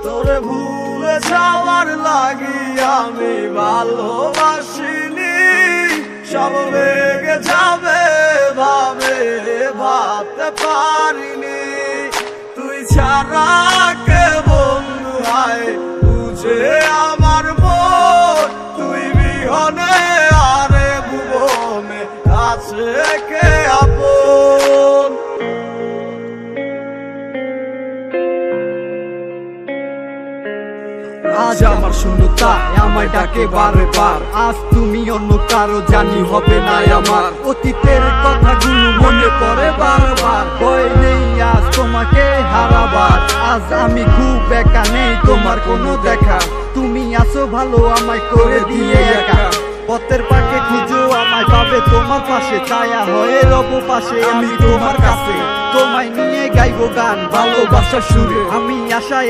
তোরে ভুলে যাওয়ার লাগি আমি ভালোবাসিনি, সব ভেঙে যাবে ভাবে ভাবতে পারিনি। তুই ছাড়া কে বন্ধু হয় বুঝে আমার মন, তুই বিহনে আরে ভুবনে আছে কে আপন। আজ আমার শূন্যতা আমায় ডাকে বারে বার, আজ তুমি অন্য কারো জানি হবে না আমার। অতীতের কথাগুলো মনে পড়ে বারবার, ভয় নেই আজ তোমাকে হারাবার। আজ আমি খুব একা, নেই তোমার কোনো দেখা, তুমি আসো ভালো আমায় করে দিয়ে একা। পথের পাকে খুঁজো আমায় পাবে তোমার পাশে, ছায়া হয়ে রব পাশে আমি তোমার কাছে। তোমায় নিয়ে গাইবো গান ভালোবাসার সুরে, আমি আশায়